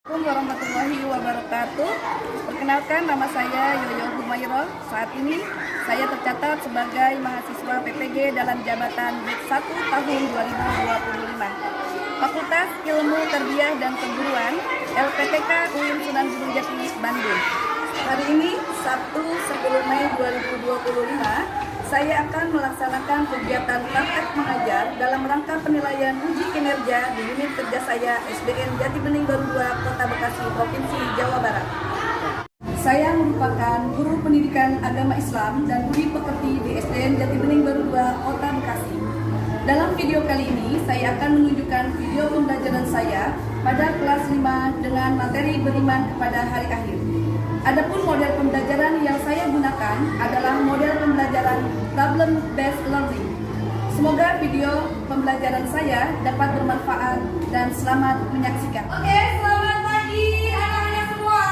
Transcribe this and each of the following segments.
Assalamualaikum warahmatullahi wabarakatuh. Perkenalkan, nama saya Yoyo Humairah. Saat ini saya tercatat sebagai mahasiswa PPG dalam jabatan D1 tahun 2025. Fakultas Ilmu Tarbiyah dan Keguruan LPTK UIN Sunan Gunung Jati, Bandung. Hari ini Sabtu 10 Mei 2025, saya akan melaksanakan kegiatan praktek mengajar dalam rangka penilaian uji kinerja di unit kerja saya SDN Jati Bening Baru 2, Kota Bekasi, Provinsi Jawa Barat. Saya merupakan guru pendidikan agama Islam dan budi pekerti di SDN Jati Bening Baru 2, Kota Bekasi. Dalam video kali ini, saya akan menunjukkan video pembelajaran saya pada kelas 5 dengan materi beriman kepada hari akhir. Adapun model pembelajaran yang saya gunakan adalah model pembelajaran problem based learning. Semoga video pembelajaran saya dapat bermanfaat dan selamat menyaksikan. Oke, selamat pagi anak-anak semua.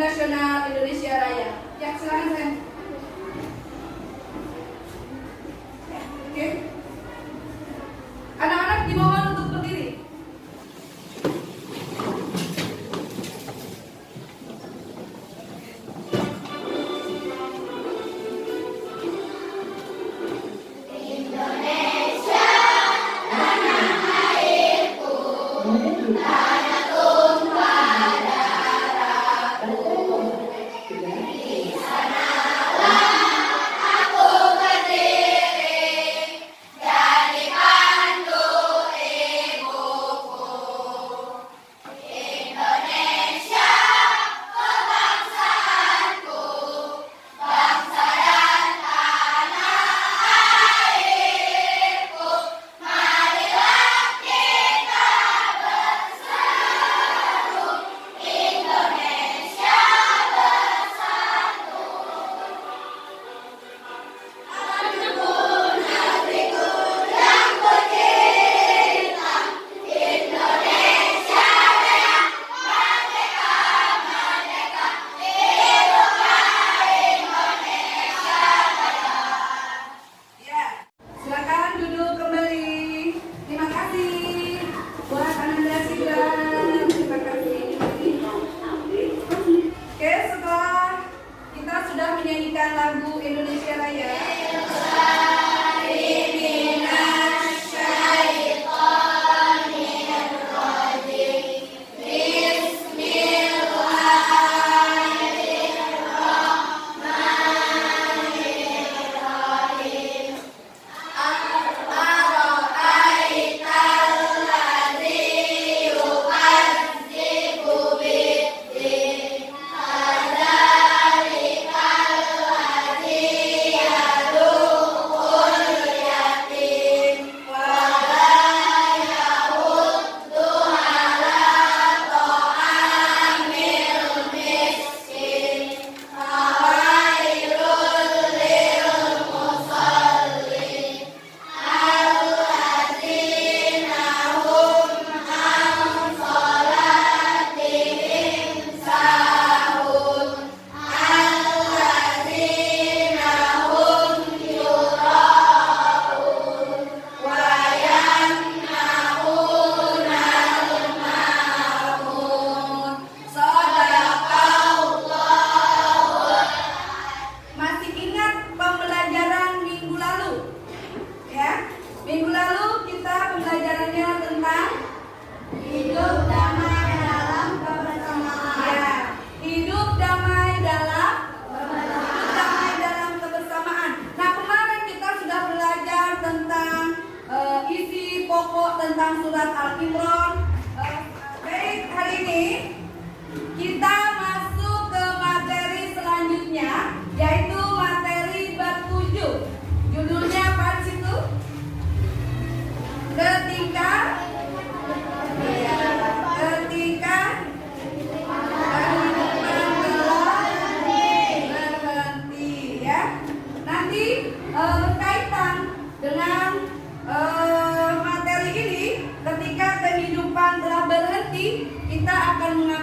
Nasional Indonesia Raya. Ya, silakan Sen. Oke. Anak-anak dimohon untuk berdiri. Lagu Indonesia Raya. Minggu lalu kita pembelajarannya tentang hidup damai dalam kebersamaan. Ya, hidup damai dalam kebersamaan. Nah, kemarin kita sudah belajar tentang isi pokok tentang surat Al-Imran. Baik, hari ini kita masuk ke materi selanjutnya, yaitu materi bab 7. Judulnya apa di situ? Ketika berhenti, ya. Nanti berkaitan dengan materi ini, ketika kehidupan telah berhenti, kita akan mengambil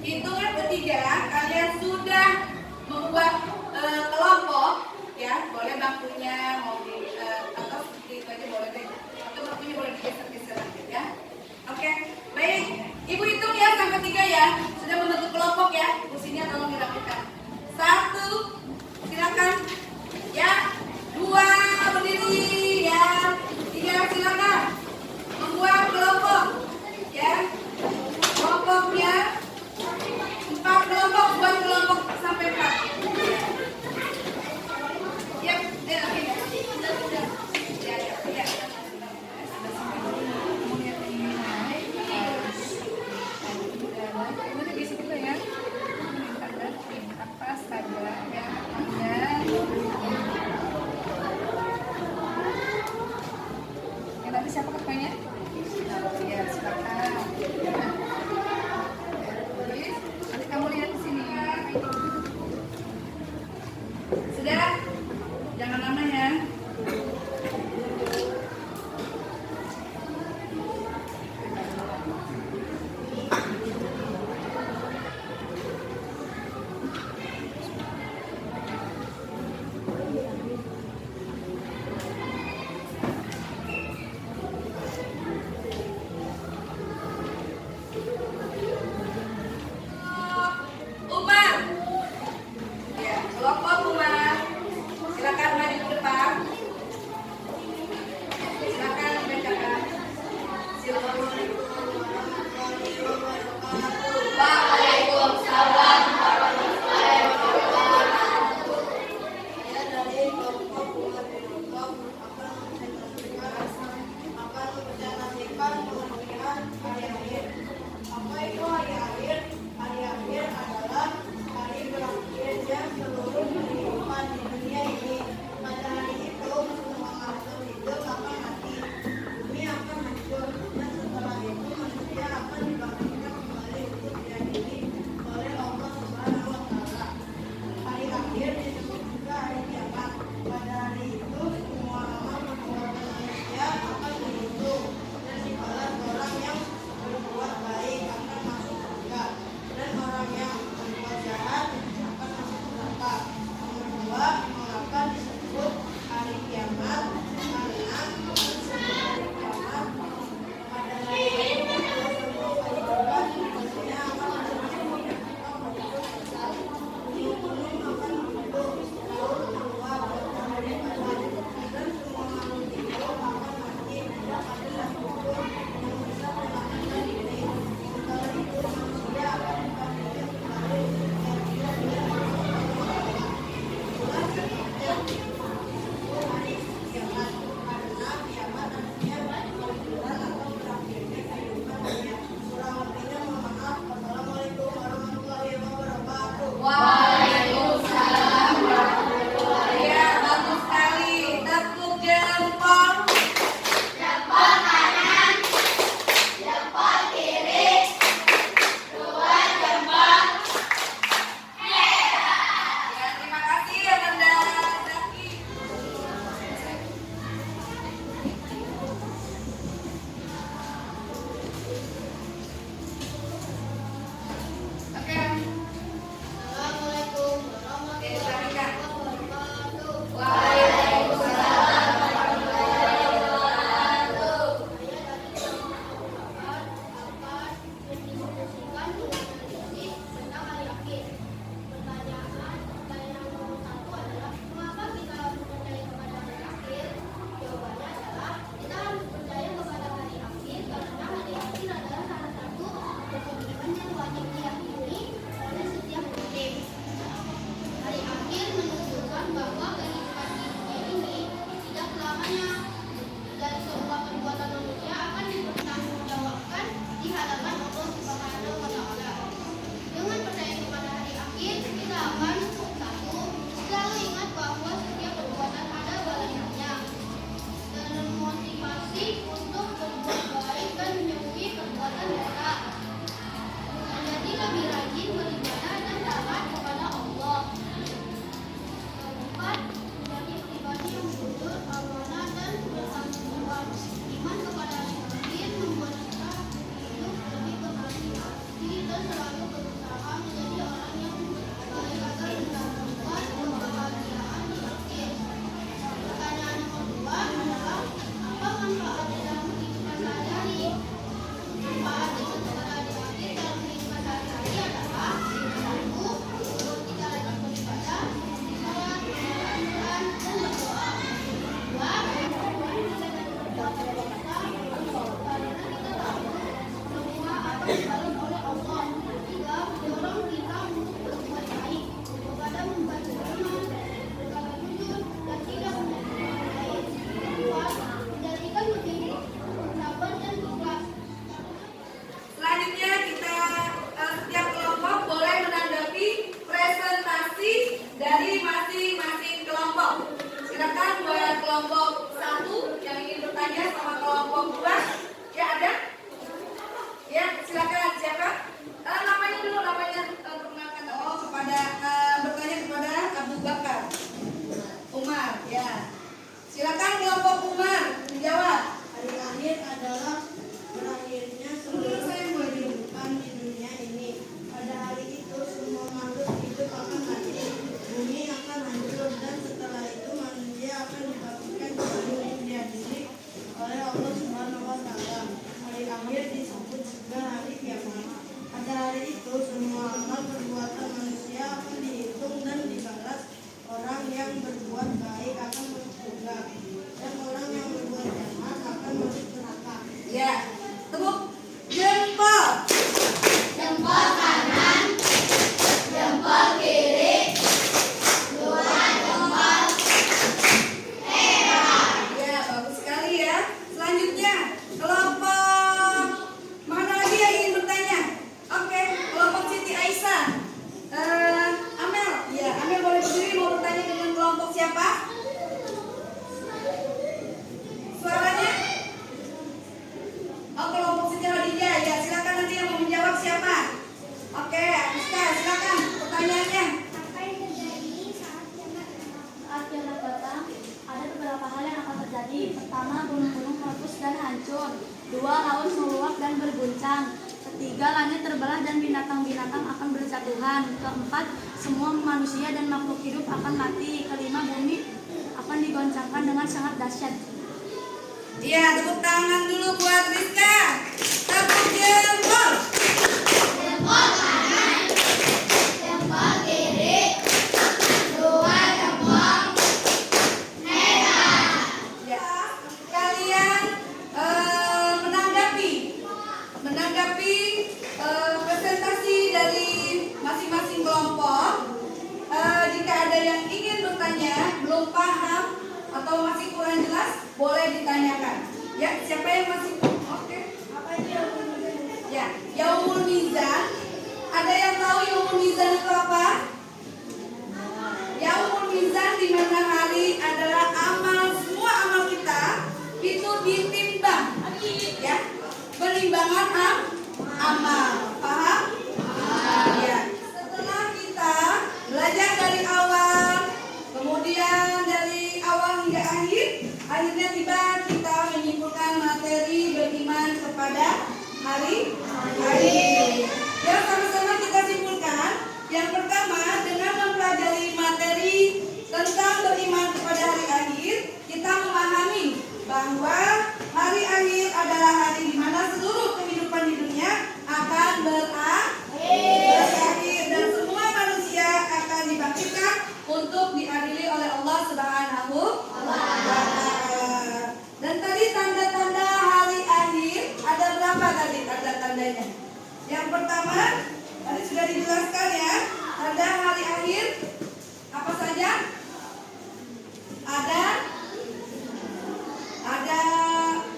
Hitungan ketiga, kalian sudah membuat kelompok, ya. Boleh bangkunya mau di atau seperti itu aja boleh deh. Atau bangkunya boleh digeser-geser aja, ya. Oke, baik. Ibu hitung ya sampai 3 ya. Sudah membentuk kelompok ya. Fungsinya tolong dilakukan. 1, silakan. Ya. 2, berdiri ya. 3, silakan. Membuat kelompok. Ya. Kelompoknya 4 kelompok, buat kelompok sampai 4. Ya, oke ya. Ya, ya, ya. Kemudian ini naik. Kedua, laut meluap dan berguncang. Ketiga, langit terbelah dan binatang-binatang akan berjatuhan. Keempat, semua manusia dan makhluk hidup akan mati. Kelima, bumi akan digoncangkan dengan sangat dahsyat. Iya, tepuk tangan dulu buat Rizka. Tepuk jempol. Jempol kanan, jempol kiri, dua jempol merah. Ya, kalian menanggapi presentasi dari masing-masing kelompok. Jika ada yang ingin bertanya, belum paham atau masih kurang jelas, boleh ditanyakan. Ya, siapa yang masih? Oke. Apa itu yaumul mizan? Ya, yaumul mizan. Ada yang tahu yaumul mizan itu apa? Yaumul mizan di mana hari adalah semua amal kita itu ditimbang. Ya, penimbangan amal. Paham? Ya. Setelah kita belajar dari awal, kemudian dari awal hingga akhir, akhirnya tiba kita menyimpulkan materi beriman kepada hari akhir. Ya, sama-sama kita simpulkan. Yang pertama, dengan mempelajari materi tentang beriman kepada hari akhir, kita memahami bahwa hari akhir adalah hari di mana seluruh kehidupan di dunia akan berakhir dan semua manusia akan dibangkitkan untuk diadili oleh Allah Subhanahu wa Ta'ala. Dan tadi tanda-tanda hari akhir ada berapa tadi tanda-tandanya? Yang pertama tadi sudah dijelaskan ya, tanda hari akhir apa saja? Ada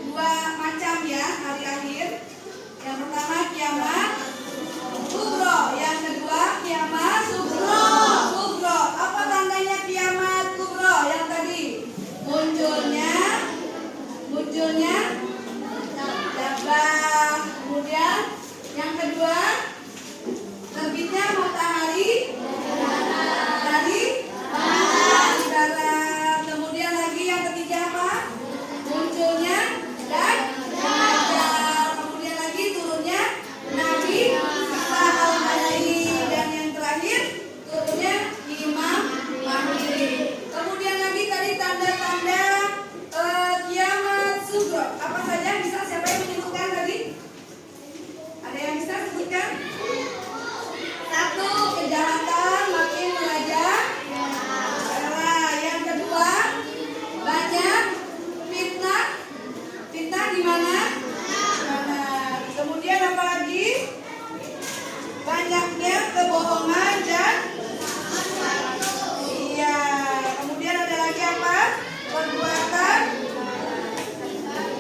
dua macam ya hari akhir. Yang pertama kiamat kubro, yang kedua kiamat sugro. Apa tandanya kiamat kubro? Yang tadi munculnya dabah. Kemudian yang kedua terbitnya matahari dari barat. Kemudian lagi yang ketiga apa? Munculnya Dajjal. Kemudian lagi turunnya Nabi Isa al-Mahdi. Dan yang terakhir turunnya Imam Mahdi. Kemudian lagi tadi tanda-tanda kiamat sugro. Apa saja? Bisa siapa yang menyebutkan tadi? Ada yang bisa sebutkan? Satu, kejahatan makin merajalela. Yang kedua, banyak fitnah. Fitnah di mana? Kemudian apa lagi? Banyaknya kebohongan dan iya. Kemudian ada lagi apa? Perbuatan.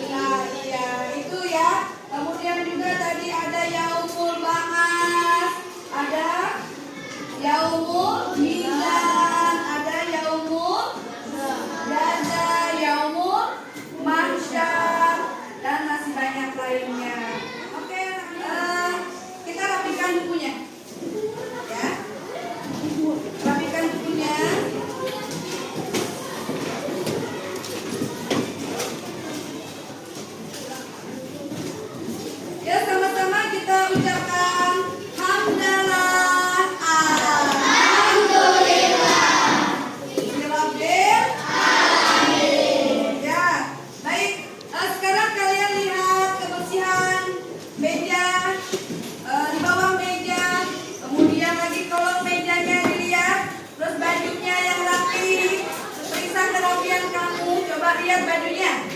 Nah, iya, itu ya. Kemudian juga tadi ada yaumul ba'ats, ada yaumul mizan, ada yaumul jaza, yaumul mahsyar, dan masih banyak lainnya. Oke, kita rapikan bukunya. Ya. Rapikan bukunya. Ya, sama-sama kita ucapkan hamdalah. Alhamdulillah. Rabbil alamin. Ya, baik. Sekarang kalian lihat kebersihan meja, di bawah meja. Kemudian lagi kolong mejanya dilihat. Terus bajunya yang rapi. Periksa kerapian kamu. Coba lihat bajunya.